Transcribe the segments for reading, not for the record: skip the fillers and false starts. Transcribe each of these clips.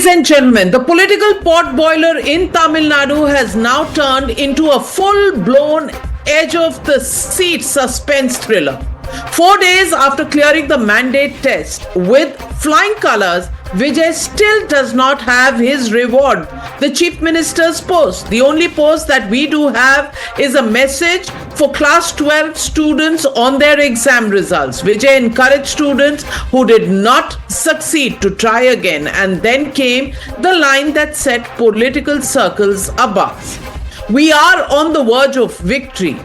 Ladies and gentlemen, the political potboiler in Tamil Nadu has now turned into a full-blown edge of the seat suspense thriller. 4 days after clearing the mandate test with flying colours, Vijay still does not have his reward, the Chief Minister's post. The only post that we do have is a message for class 12 students on their exam results. Vijay encouraged students who did not succeed to try again, and then came the line that set political circles abuzz. We are on the verge of victory.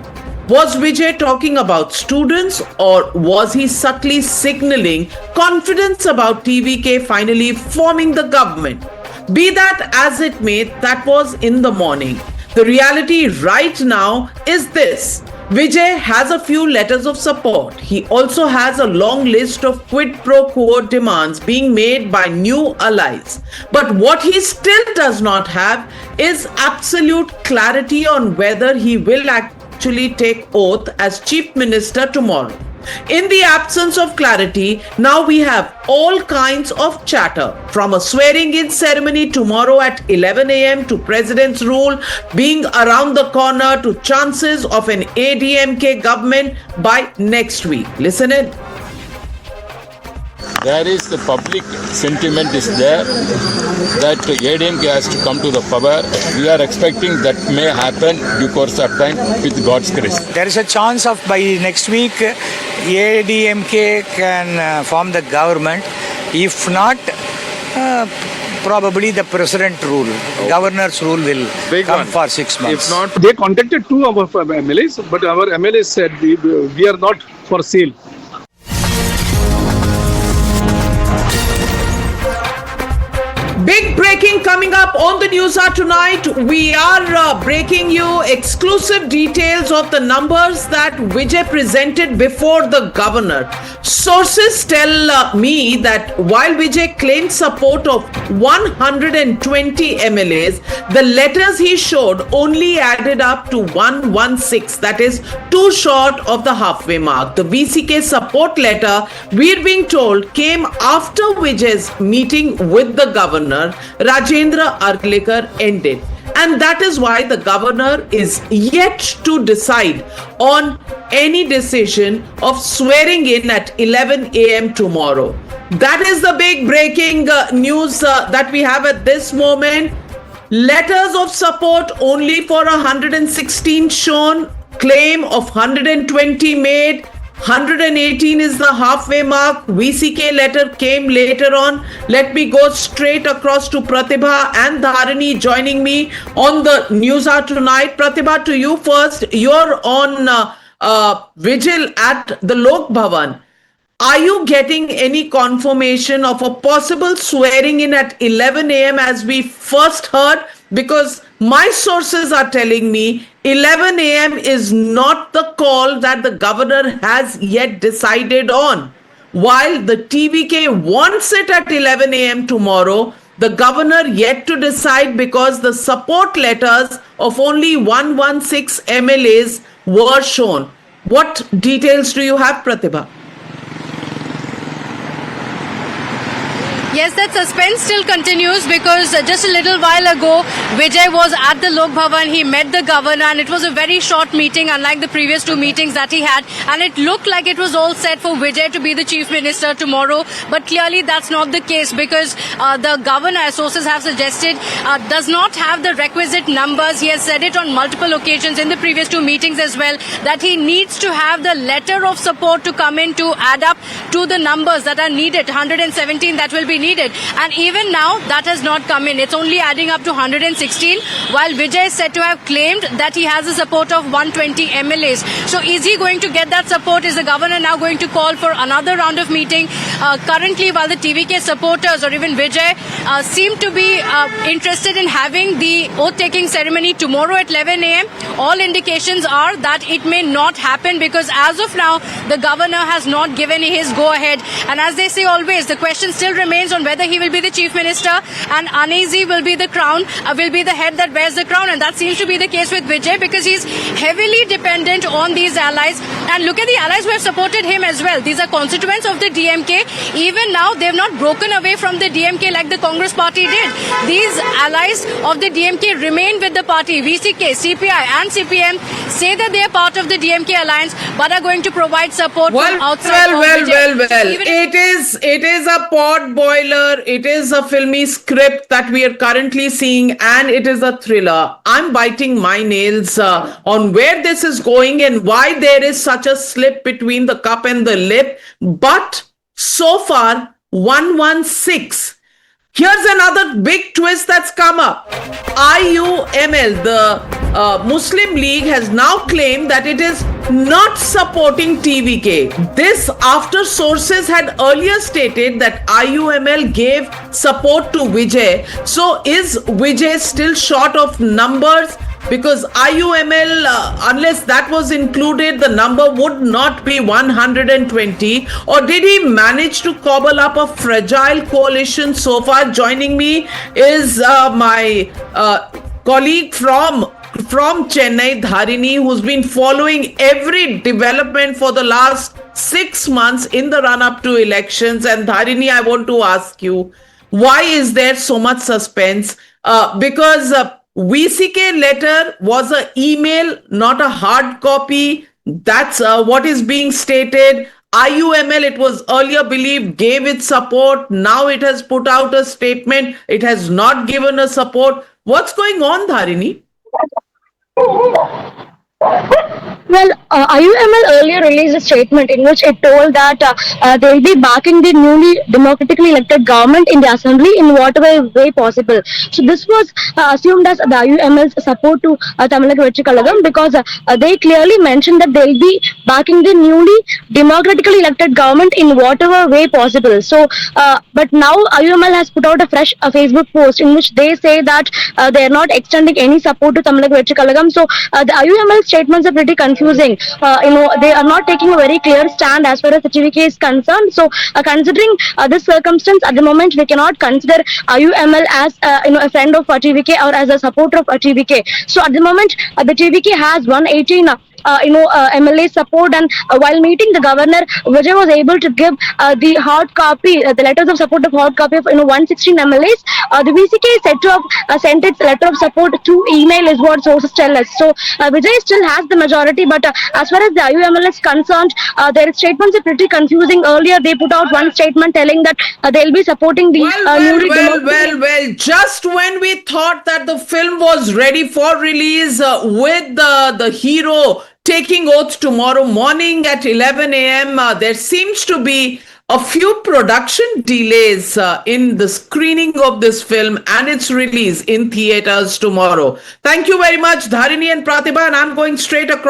Was Vijay talking about students, or was he subtly signaling confidence about TVK finally forming the government? Be that as it may, that was in the morning. The reality right now is this. Vijay has a few letters of support. He also has a long list of quid pro quo demands being made by new allies. But what he still does not have is absolute clarity on whether he will actually take oath as Chief Minister tomorrow. In the absence of clarity, now we have all kinds of chatter, from a swearing-in ceremony tomorrow at 11 a.m. to President's rule being around the corner to chances of an ADMK government by next week. Listen in. There is the public sentiment is there that ADMK has to come to the power. We are expecting that may happen due course of time with God's grace. There is a chance of by next week ADMK can form the government. If not, probably the president rule, governor's rule will come for 6 months. If not, they contacted two of our MLAs, but our MLAs said we are not for sale. Big breaking coming up on the News Hour tonight. We are breaking you exclusive details of the numbers that Vijay presented before the governor. Sources tell me that while Vijay claimed support of 120 MLAs, the letters he showed only added up to 116. That is too short of the halfway mark. The VCK support letter, we're being told, came after Vijay's meeting with the governor, Rajendra Arglekar, ended. And that is why the governor is yet to decide on any decision of swearing in at 11 a.m. tomorrow. That is the big breaking news that we have at this moment. Letters of support only for 116 shown, claim of 120 made. 118 is the halfway mark. VCK letter came later on. Let me go straight across to Pratibha and Dharani joining me on the News Hour tonight. Pratibha, to you first. You're on vigil at the Lok Bhavan. Are you getting any confirmation of a possible swearing in at 11 a.m. as we first heard? Because my sources are telling me 11 a.m. is not the call that the governor has yet decided on. While the TVK wants it at 11 a.m. tomorrow, the governor yet to decide because the support letters of only 116 MLAs were shown. What details do you have, Pratibha? Yes, that suspense still continues because just a little while ago, Vijay was at the Lok Bhavan. He met the governor and it was a very short meeting, unlike the previous two meetings that he had. And it looked like it was all set for Vijay to be the chief minister tomorrow. But clearly that's not the case because the governor, as sources have suggested, does not have the requisite numbers. He has said it on multiple occasions in the previous two meetings as well, that he needs to have the letter of support to come in to add up to the numbers that are needed. 117 that will be needed. And even now, that has not come in. It's only adding up to 116, while Vijay is said to have claimed that he has the support of 120 MLAs. So is he going to get that support? Is the governor now going to call for another round of meeting? Currently, while the TVK supporters or even Vijay seem to be interested in having the oath-taking ceremony tomorrow at 11 a.m., all indications are that it may not happen because as of now, the governor has not given his go-ahead. And as they say always, the question still remains remains on whether he will be the chief minister and uneasy will be the crown, will be the head that bears the crown, and that seems to be the case with Vijay because he's heavily dependent on these allies. And look at the allies who have supported him as well. These are constituents of the DMK. Even now, they've not broken away from the DMK like the Congress party did. These allies of the DMK remain with the party. VCK, CPI and CPM say that they are part of the DMK alliance but are going to provide support from outside. It is a pot boiler. It is a filmy script that we are currently seeing, and it is a thriller. I'm biting my nails on where this is going and why there is such a slip between the cup and the lip. But so far, 116. Here's another big twist that's come up. IUML, the Muslim League, has now claimed that it is not supporting TVK. This after sources had earlier stated that IUML gave support to Vijay. So is Vijay still short of numbers? Because IUML, unless that was included, the number would not be 120. Or did he manage to cobble up a fragile coalition so far? Joining me is my colleague from Chennai, Dharini, who's been following every development for the last 6 months in the run-up to elections. And Dharini, I want to ask you, why is there so much suspense? Because VCK letter was an email, not a hard copy. That's what is being stated. IUML, it was earlier believed, gave its support. Now it has put out a statement. It has not given a support. What's going on, Dharini? Well, IUML earlier released a statement in which it told that they will be backing the newly democratically elected government in the assembly in whatever way possible. So this was assumed as the IUML's support to Tamilnadu Vechi Kalagam because they clearly mentioned that they will be backing the newly democratically elected government in whatever way possible. So, but now IUML has put out a fresh Facebook post in which they say that they are not extending any support to Tamilnadu Vechi Kalagam. So the IUML statements are pretty confusing. They are not taking a very clear stand as far as the TVK is concerned. So, considering this circumstance, at the moment we cannot consider IUML as a friend of TVK or as a supporter of TVK. So, at the moment, the TVK has 118. MLA support, and while meeting the governor, Vijay was able to give the hard copy, the letters of support of hard copy of 116 MLAs. The VCK is said to have sent its letter of support through email, is what sources tell us. So Vijay still has the majority, but as far as the IUML is concerned, their statements are pretty confusing. Earlier, they put out one statement telling that they'll be supporting the well. Just when we thought that the film was ready for release, with the hero taking oath tomorrow morning at 11 a.m. There seems to be a few production delays in the screening of this film and its release in theaters tomorrow. Thank you very much, Dharini and Pratibha, and I'm going straight across.